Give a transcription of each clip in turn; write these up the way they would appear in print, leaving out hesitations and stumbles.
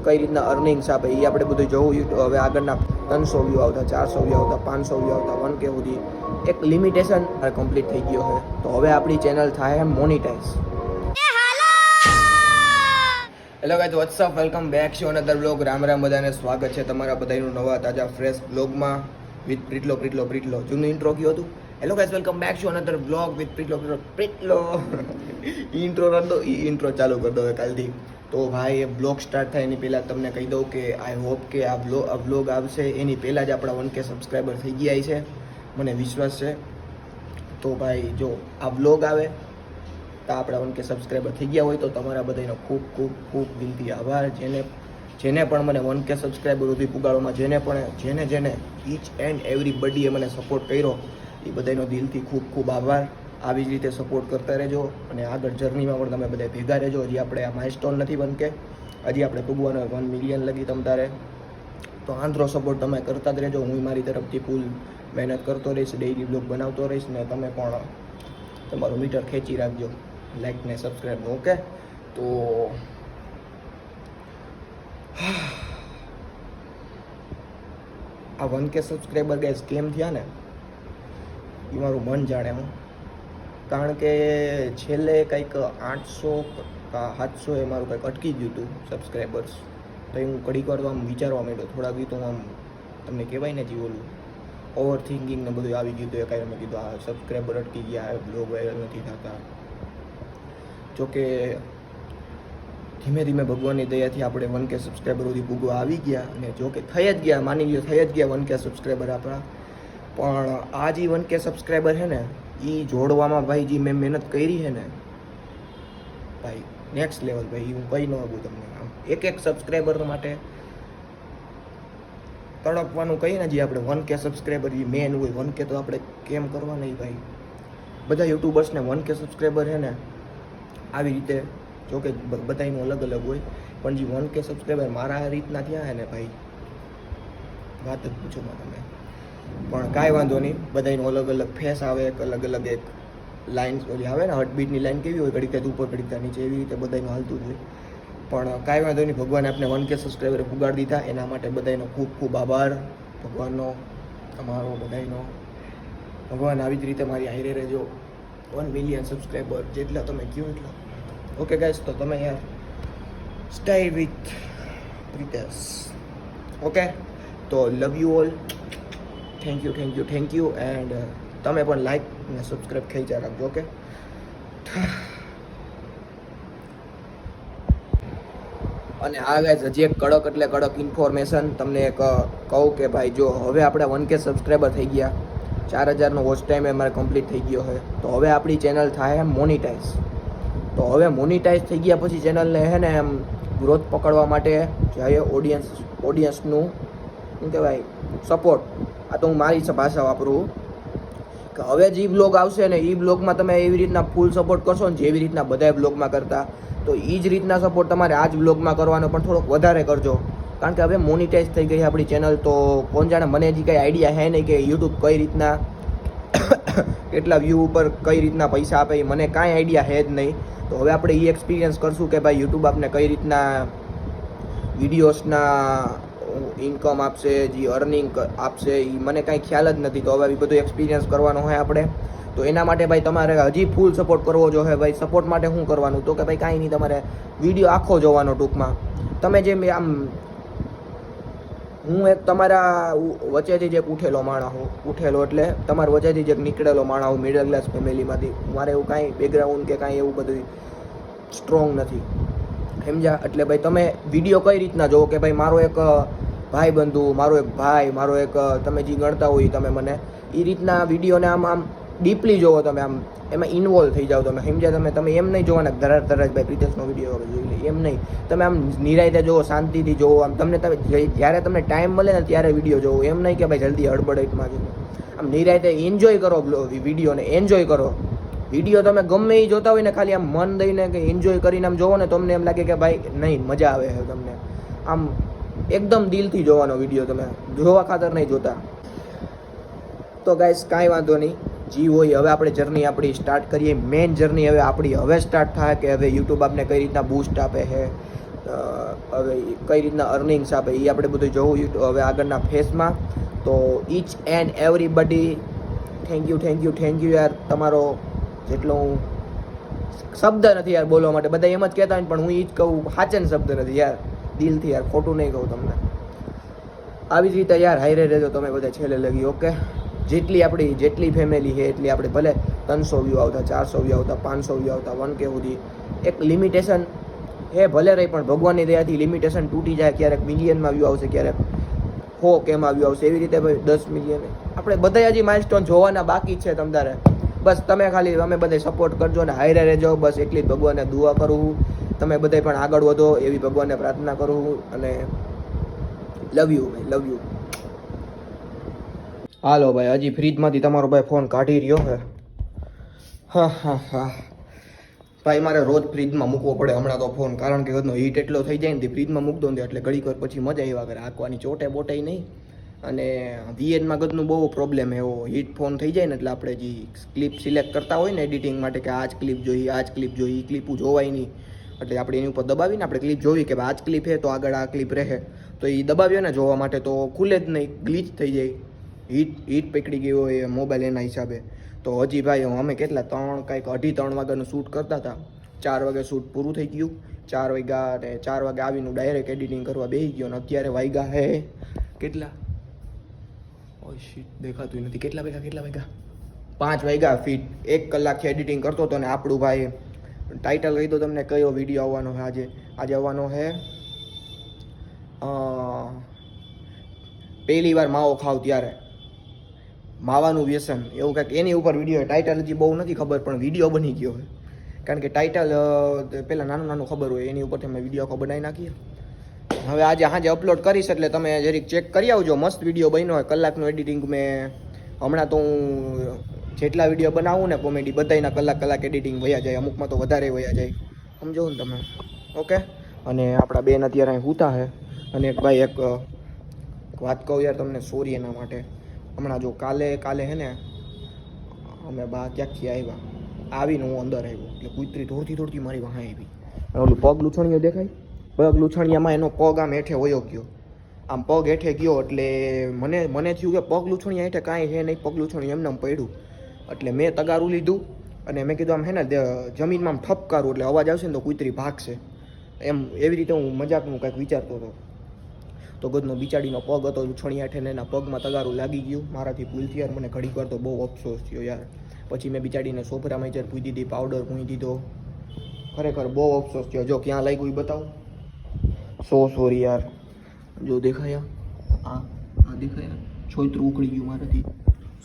કઈ રીતના અર્નિંગ્સ આપે એ આપણે બધું જોવું. હવે આગળના 300 વ્યૂ આવતા, 400 વ્યૂ આવતા, 500 વ્યૂ આવતા, 1K સુધી એક લિમિટેશન કમ્પ્લીટ થઈ ગયો છે. તો હવે આપણી ચેનલ થાય monetise. Hello guys, WhatsApp, welcome back to another vlog. Ram Ram બધાને, સ્વાગત છે તમારા બધાનું નવા તાજા ફ્રેશ વ્લોગમાં વિથ પ્રીટલો. જૂનું ઇન્ટ્રો કયું હતું? Hello guys, welcome back to another vlog with પ્રીટલો. ઇન્ટ્રો ચાલુ કરી દો કાલથી. તો ભાઈ, એ બ્લોગ સ્ટાર્ટ થાય એની પહેલાં તમને કહી દઉં કે આઈ હોપ કે આ વ્લોગ આવશે એની પહેલાં જ આપણા 1K સબસ્ક્રાઈબર થઈ ગયા છે, મને વિશ્વાસ છે. તો ભાઈ, જો આ વ્લોગ આવે તો આપણા 1K સબસ્ક્રાઈબર થઈ ગયા હોય તો તમારા બધાનો ખૂબ ખૂબ ખૂબ દિલથી આભાર. જેને પણ મને 1K સબસ્ક્રાઈબર સુધી પુગાડવામાં જેને ઈચ એન્ડ એવરીબડીએ મને સપોર્ટ કર્યો એ બધાનો દિલથી ખૂબ ખૂબ આભાર. આવી જ રીતે સપોર્ટ કરતા રહેજો અને આગળ જર્નીમાં પણ તમે બધા ભેગા રહેજો. હજી આપણે આ માઇલસ્ટોન નથી 1K, હજી આપણે પૂગવાનો 1 મિલિયન લગી તમ તારે. તો આંધ્રો સપોર્ટ તમે કરતા જ રહેજો. હું મારી તરફથી ફૂલ મહેનત કરતો રહીશ, ડેઇલી બ્લોગ બનાવતો રહીશ ને તમે પણ તમારું મીટર ખેંચી રાખજો, લાઈક ને સબસ્ક્રાઈબ. ઓકે, તો આ 1K સબસ્ક્રાઈબર ગાઈસ કેમ થયા ને એ મારું મન જાણે. હું કારણ કે છેલ્લે કંઈક 800 કા 700 એ મારું કંઈક અટકી ગયું હતું સબસ્ક્રાઈબર્સ. તો હું ઘડીક વાર તો આમ વિચારવા માંડ્યો, થોડાક બી તો આમ તમને કહેવાય ને જે ઓલું ઓવર થિંકિંગ ને બધું આવી ગયું હતું. એ કાંઈ મેં કીધું આ સબસ્ક્રાઈબર અટકી ગયા, બ્લોગ વાયરલ નથી થતા. જોકે ધીમે ધીમે ભગવાનની દયાથી આપણે 1K સબસ્ક્રાઈબર સુધી પૂગવા આવી ગયા અને જોકે થઈ જ ગયા, માની લો થઈ જ ગયા 1K સબસ્ક્રાઈબર આપણા. પણ આ જે 1K સબસ્ક્રાઈબર છે ને એ જોડવામાં ભાઈ જે મેં મહેનત કરી છે ને ભાઈ, નેક્સ્ટ લેવલ ભાઈ. હું કહી ન શકું તમને. આમ એક સબસ્ક્રાઈબર માટે તડપવાનું કહીએ ને, જે આપણે 1K સબસ્ક્રાઈબર જે મેન હોય, 1K તો આપણે કેમ કરવા નહીં ભાઈ. બધા યુટ્યુબર્સને 1K સબસ્ક્રાઈબર છે ને આવી રીતે, જોકે બધાનું અલગ અલગ હોય, પણ જે 1K સબસ્ક્રાઈબર મારા રીતના થયા છે ને ભાઈ, વાત જ પૂછો માં તમે. પણ કાંઈ વાંધો નહીં, બધાનું અલગ અલગ ફેસ આવે, એક અલગ અલગ એક લાઇન ઓલી આવે ને, હાર્ટબીટની લાઇન કેવી હોય, ઘડીક ઉપર ઘડીક નીચે, એવી રીતે બધાનું હાલતું જ હોય. પણ કાંઈ વાંધો નહીં, ભગવાને આપણે 1K સબસ્ક્રાઈબર પુગાડી દીધા, એના માટે બધાનો ખૂબ ખૂબ આભાર ભગવાનનો, તમારો બધાનો. ભગવાન આવી જ રીતે મારી હારે રહેજો. 1 મિલિયન સબસ્ક્રાઈબર જેટલા તમે કહો એટલા. ઓકે ગાઈસ, તો તમે યાર સ્ટે વિથ પ્રીતેશ. ઓકે, તો love you all. Thank you and તમે પણ લાઈક અને સબસ્ક્રાઈબ ખેંચા રાખજો. ઓકે, અને આ ગાઈસ હજી એક કડક એટલે કડક ઇન્ફોર્મેશન તમને એક કહું કે ભાઈ, જો હવે આપણે 1K સબસ્ક્રાઈબર થઈ ગયા, 4000નો વોચ ટાઈમ અમારે કમ્પ્લીટ થઈ ગયો છે. તો હવે આપણી ચેનલ થાય મોનિટાઈઝ. તો હવે મોનિટાઈઝ થઈ ગયા પછી ચેનલને હે ને એમ ગ્રોથ પકડવા માટે જોઈએ ઓડિયન્સનું શું કહેવાય સપોર્ટ. આ તો હું મારી ભાષા વાપરું કે હવે જે બ્લોગ આવશે ને એ બ્લોગમાં તમે એવી રીતના ફૂલ સપોર્ટ કરશો ને જેવી રીતના બધા બ્લોગમાં કરતા, તો એ જ રીતના સપોર્ટ તમારે આ જ બ્લોગમાં કરવાનો, પણ થોડોક વધારે કરજો. કારણ કે હવે મોનિટાઈઝ થઈ ગઈ આપણી ચેનલ. તો કોણ જાણે, મને હજી કંઈ આઈડિયા છે નહીં કે યુટ્યુબ કઈ રીતના કેટલા વ્યૂ ઉપર કઈ રીતના પૈસા આપે, એ મને કાંઈ આઈડિયા છે જ નહીં. તો હવે આપણે એ એક્સપિરિયન્સ કરશું કે ભાઈ યુટ્યુબ આપને કઈ રીતના વિડીયોઝના ઇન્કમ આપશે, જે અર્નિંગ આપશે, એ મને કાંઈ ખ્યાલ જ નથી. તો હવે એ બધું એક્સપિરિયન્સ કરવાનો હોય આપણે. તો એના માટે ભાઈ તમારે હજી ફૂલ સપોર્ટ કરવો જોઈએ. ભાઈ સપોર્ટ માટે શું કરવાનું, તો કે ભાઈ કાંઈ નહીં, તમારે વિડીયો આખો જોવાનો. ટૂંકમાં તમે જેમ આમ, હું એક તમારા વચ્ચેથી જ એક ઉઠેલો માણસ હું, ઉઠેલો એટલે તમારા વચ્ચેથી જ એક નીકળેલો માણસ હું, મિડલ ક્લાસ ફેમિલીમાંથી. મારે એવું કાંઈ બેકગ્રાઉન્ડ કે કાંઈ એવું બધું સ્ટ્રોંગ નથી, સમજ્યા? એટલે ભાઈ તમે વિડીયો કઈ રીતના જોવો કે ભાઈ મારો એક ભાઈ બંધુ, મારો એક ભાઈ, મારો એક તમે જે ગણતા હોય તમે મને એ રીતના વિડીયોને આમ ડીપલી જોવો, તમે આમ એમાં ઇન્વોલ્વ થઈ જાઓ તમે, સમજ્યા? તમે એમ નહીં જોવાના તરત ભાઈ પ્રીતેશનો વિડીયો જોઈ લે, એમ નહીં. તમે આમ નિરાયતે જોવો, શાંતિથી જોવો. આમ તમે જ્યારે તમને ટાઈમ મળે ને ત્યારે વિડીયો જોવો, એમ નહીં કે ભાઈ જલ્દી હડબડમાં જોવો. આમ નિરાયતે એન્જોય કરો વિડીયોને, એન્જોય કરો. વિડીયો તમે ગમે એ જોતા હોય ને, ખાલી આમ મન દઈને કે એન્જોય કરીને આમ જોવો ને, તમને એમ લાગે કે ભાઈ નહીં મજા આવે છે તમને. આમ એકદમ દિલથી જોવાનો વિડીયો, તમે જોવા ખાતર નહીં જોતા. તો ગાઈસ કાંઈ વાંધો નહીં, જી હોય. હવે આપણે જર્ની આપણી સ્ટાર્ટ કરીએ. મેઇન જર્ની હવે આપણી હવે સ્ટાર્ટ થાય કે હવે યુટ્યુબ આપને કઈ રીતના બૂસ્ટ આપે છે, હવે કઈ રીતના અર્નિંગ્સ આપે એ આપણે બધું જોવું. હવે આગળના ફેસમાં તો each and everybody thank you યાર. તમારો જેટલો હું શબ્દ નથી યાર બોલવા માટે. બધા એમ જ કહેતા હોય પણ હું એ જ કહું, સાચન શબ્દ નથી યાર, દિલથી યાર, ખોટું નહીં કહું તમને. આવી જ રીતે યાર હાઈરે રહેજો તમે બધા છેલ્લે લગી. ઓકે, જેટલી ફેમિલી છે એટલી આપણે ભલે 300 વ્યૂ આવતા, 400 વ્યૂ આવતા, 500 વ્યૂ આવતા, 1K સુધી એક લિમિટેશન હે ભલે રહી, પણ ભગવાનની દયાથી લિમિટેશન તૂટી જાય. ક્યારેક મિલિયનમાં વ્યૂ આવશે, ક્યારેક 100Kમાં વ્યૂ આવશે, એવી રીતે ભાઈ 10 મિલિયન. આપણે બધા હજી માઇલસ્ટોન જોવાના બાકી જ છે તમતારે. બસ તમે ખાલી અમે બધા સપોર્ટ કરજો ને હાઈરે રહેજો. બસ એટલી જ ભગવાનને દુઆ કરું, તમે બધા પણ આગળ વધો એવી ભગવાનને પ્રાર્થના કરું. અને લવ યુ ભાઈ, લવ યુ. હાલો ભાઈ, હજી ફ્રીજમાંથી તમારો ભાઈ ફોન કાઢી રહ્યો છે. હા ભાઈ, મારે રોજ ફ્રીજમાં મૂકવો પડે હમણાં તો ફોન, કારણ કે ઘરનો હીટ એટલો થઈ જાય ને ફ્રીજમાં મૂક દો ને એટલે ઘડીક વાર પછી મજા આવ્યા કરે, આંકવાની ચોટે બોટે નહીં. અને વીએનમાં ગદનું બહુ પ્રોબ્લેમ એવો હીટ ફોન થઈ જાય ને એટલે આપણે જે ક્લિપ સિલેક્ટ કરતા હોય ને એડિટિંગ માટે કે આ જ ક્લિપ જોઈએ, આ જ ક્લિપ જોઈએ, એ ક્લિપું જોવાય નહીં. એટલે આપણે એની ઉપર દબાવીને આપણે ક્લિપ જોવી કે આ જ ક્લિપ છે તો આગળ આ ક્લિપ રહે, તો એ દબાવીએ ને જોવા માટે તો ખુલે જ નહીં, ગ્લિચ થઈ જાય. હીટ પકડી ગઈ હોય મોબાઈલ એના હિસાબે. તો હજી ભાઈ અમે કેટલા 3 વાગ્યાનું શૂટ કરતા હતા. 4 વાગે શૂટ પૂરું થઈ ગયું. 4 વાગ્યા અને 4 વાગે આવીને ડાયરેક્ટ એડિટિંગ કરવા બેસી ગયો. અને અત્યારે વાગ્યા હે કેટલા, ઓ શીટ દેખાતું નથી, કેટલા વાગ્યા 5 વાગ્યા ફીટ. 1 કલાકથી એડિટિંગ કરતો હતો. ને આપણું ભાઈ ટાઇટલ કહી દો તમને, કયો વિડીયો આવવાનો છે આજે આવવાનો છે પહેલી વાર માવો ખાવ ત્યારે, માવાનું વ્યસન એવું કંઈક એની ઉપર વિડીયો. ટાઇટલ હજી બહુ નથી ખબર પણ વિડીયો બની ગયો છે. કારણ કે ટાઇટલ પહેલાં નાનું ખબર હોય એની ઉપરથી અમે વિડીયો આખો બનાવી નાખીએ. હવે આજે સાંજે અપલોડ કરીશ એટલે તમે જરીક ચેક કરી આવજો. મસ્ત વિડીયો બન્યો હોય, કલાકનું એડિટિંગ. મેં હમણાં તો હું જેટલા વિડીયો બનાવું ને કોમેડી બધાના કલાક એડિટિંગ વયા જાય, અમુકમાં તો વધારે વયા જાય, સમજો ને તમે. ઓકે, અને આપણા બેન અત્યારે અહીં સૂતા છે. અને એક ભાઈ એક વાત કહું યાર તમને, સોરી એના માટે. હમણાં જો કાલે હે ને અમે બા ક્યાંકથી આવીને હું અંદર આવ્યો એટલે કૂતરી દોડતી મારી વાહ આવી. ઓલું પગ લૂછણીઓ દેખાય, પગ લૂછણિયામાં એનો પગ આમ હેઠે વયો ગયો. આમ પગ હેઠે ગયો એટલે મને થયું કે પગ લૂછણિયા હેઠે કાંઈ છે નહીં, પગ લૂછણિયું એમને પડ્યું. એટલે મેં તગારું લીધું અને મેં કીધું આમ હે ને જમીનમાં આમ ઠપકારું એટલે અવાજ આવશે ને તો કૂતરી ભાગશે એમ. એવી રીતે હું મજાકનું કંઈક વિચારતો હતો. તો ગદનો બિચાડીનો પગ હતો લૂછણિયા હેઠે ને એના પગમાં તગારું લાગી ગયું. મારાથી ભૂલથી યાર મને ઘડીક વાર તો બહુ અફસોસ થયો યાર. પછી મેં બિચાડીને સોફરામાં જ્યારે પૂછી દીધી, પાવડર પૂછી દીધો. ખરેખર બહુ અફસોસ થયો. જો ક્યાં લાગ્યું એ બતાવું. સોરી યાર, જો દેખાયા આ દેખાયા, છોતરું ઉકળી ગયું મારાથી.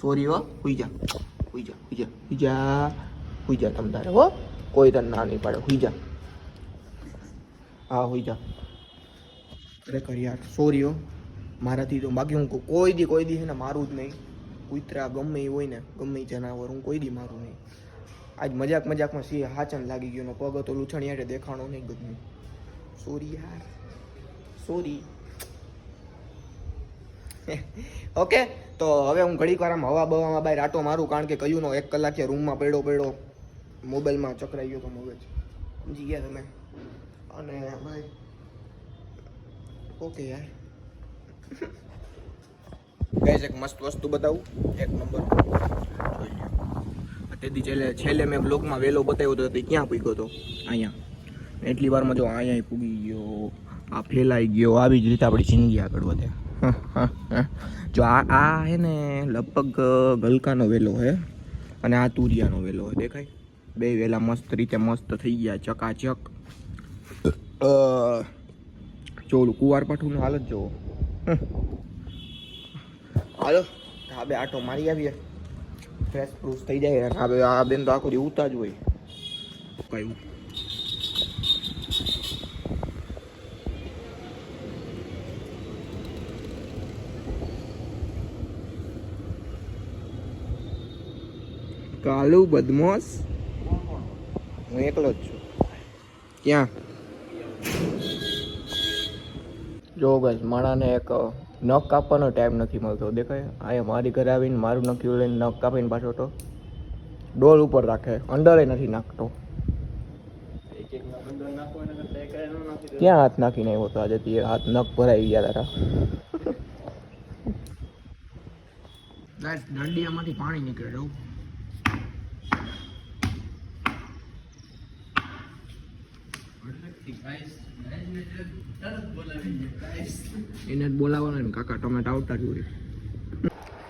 સોરી હો, હુઈ જા તમ તારે હો, કોઈ તને ના નહીં પાડે, હુઈ જા. હા હુઈ જા. ખરેખર યાર સોરી હો મારાથી. તો બાકી હું કોઈ દી છે ને મારું જ નહીં. કૂતરા ગમે એ હોય ને, ગમે એ જનાવર, હું કોઈ દી મારું નહીં. આજ મજાકમાં હાચન લાગી ગયો. પગ હતો લૂછણી હાટે દેખાણો નહીં ગદનું. સોરી યાર, સોરી. ઓકે, તો હવે હું ઘડીક વાર હવા બવામાં બહાર આટો મારું, કારણ કે કયુંનો 1 કલાક રૂમમાં પડ્યો મોબાઈલમાં ચકરાઈ ગયો તો મગજ, સમજી ગયા તમે. અને ભાઈ ઓકે યાર, ગાઈસ એક મસ્ત વસ્તુ બતાવું, એક નંબર. તેથી છેલ્લે મેં બ્લોગમાં વહેલો બતાવ્યો હતો તે ક્યાં પૂગ્યો હતો, અહીંયા. એટલી વારમાં જો અહીંયા પૂગી ગયો, આ ફેલાઈ ગયો. આવી જ રીતે આપણી જિંદગી આગળ વધે. જો આ હે ને લગભગ ગલકાનો વેલો છે અને આ તુરિયાનો વેલો છે, દેખાય? બે વેલા મસ્ત રીતે મસ્ત થઈ ગયા, ચકાચક. જો ઓલું કુંવારપાઠુંનું હાલત જોવો. હાલો ધાબે આટો મારી આવીએ, ફ્રેશ ફ્રૂશ થઈ જાય. હવે આ બેન તો આખો દી ઉતા જ હોય. કયું કાલુ બદમાશ, હું એકલો જ છું. ક્યાં જો બસ માણાને એક નખ કાપવાનો ટાઈમ નથી મળતો, દેખાય? અહીંયા મારી ઘરે આવીને મારું નખ્યું લઈને નખ કાપીને પાછો તો ડોલ ઉપર રાખે, અંડરે નથી નાખતો. ક્યાં હાથ નાખીને આવ્યો તો આજે તે હાથ નખ ભરાઈ ગયા તારા દંડિયામાંથી પાણી નીકળે જવું એને જ બોલાવવાનો ને કાકા ટમેટા આવતા જ હોય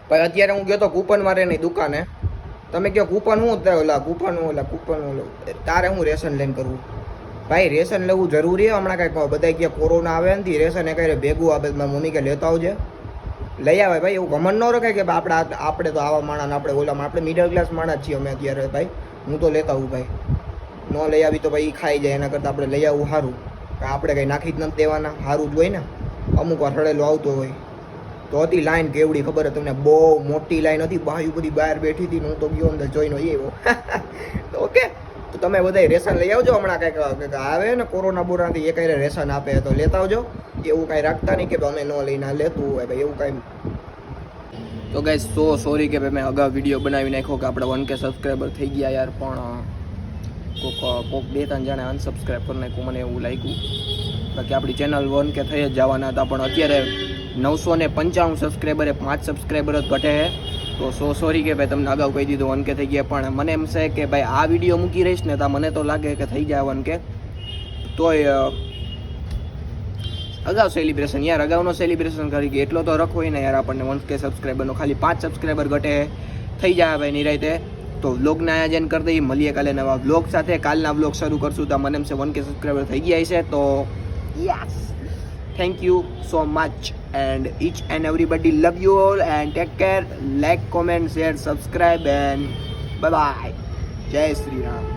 ભાઈ અત્યારે હું ગયો તો કૂપન મારેની દુકાને તમે કહો કૂપન હું ઓલા કૂપન તારે હું રેશન લઈને કરવું ભાઈ રેશન લેવું જરૂરી હમણાં કાંઈક બધા કે કોરોના આવે નથી રેશન એ કઈ ભેગું આપે મારી મમ્મી કે લેતા આવજે લઈ આવે ભાઈ એવું ગમન ન રખાય કે આપણે તો આવા માણસ આપણે ઓલામાં આપણે મિડલ ક્લાસ માણસ છીએ અમે અત્યારે ભાઈ હું તો લેતા આવું ભાઈ ન લઈ આવી તો ભાઈ ખાઈ જાય એના કરતાં આપણે લઈ આવવું સારું આપણે કંઈ નાખી જ નથી દેવાના સારું જ હોય ને અમુક વાર હળેલો આવતો હોય તો હતી લાઈન કેવડી ખબર તમને બહુ મોટી લાઈન હતી બાયું બધી બહાર બેઠી હતી હું તો ગયો અંદર જોઈને એવો તો ઓકે તો તમે બધા રેશન લઈ આવજો હમણાં કંઈક આવે ને કોરોના બોરાથી એ કઈ રેશન આપે તો લેતા આવજો એવું કાંઈ રાખતા નહીં કે અમે ન લઈને લેતું હોય ભાઈ એવું કાંઈ તો ગાઈસ સોરી કે ભાઈ મેં અગાઉ વિડીયો બનાવી નાખ્યો કે આપણે 1K સબસ્ક્રાઈબર થઈ ગયા યાર પણ કોક 2-3 જણા અનસબસ્ક્રાઈબ કરી નાખ્યું મને એવું લાગ્યું બાકી આપણી ચેનલ 1K થઈ જ જવાના હતા પણ અત્યારે 995 સબસ્ક્રાઈબરે 5 સબસ્ક્રાઈબર જ ઘટે છે તો સોરી કે ભાઈ તમને અગાઉ કહી દીધું 1K થઈ ગયા પણ મને એમ છે કે ભાઈ આ વિડીયો મૂકી રહીશ ને તો મને તો લાગે કે થઈ જાય 1K તોય અગાઉ સેલિબ્રેશન યાર અગાઉનો સેલિબ્રેશન કરી કે એટલો તો રખો ને યાર આપણને 1K સબસ્ક્રાઈબરનો ખાલી 5 સબસ્ક્રાઈબર ઘટે થઈ જાય ભાઈ નિરાયતે તો વ્લોગના આયોજન કરી દઈએ મળીએ કાલે નવા વ્લોગ સાથે કાલના વ્લોગ શરૂ કરશું તો મને એમ છે 1K સબસ્ક્રાઈબર થઈ ગયા છે તો yes thank you so much and each and everybody love you all and take care like comment share subscribe and bye bye jai Sri Ram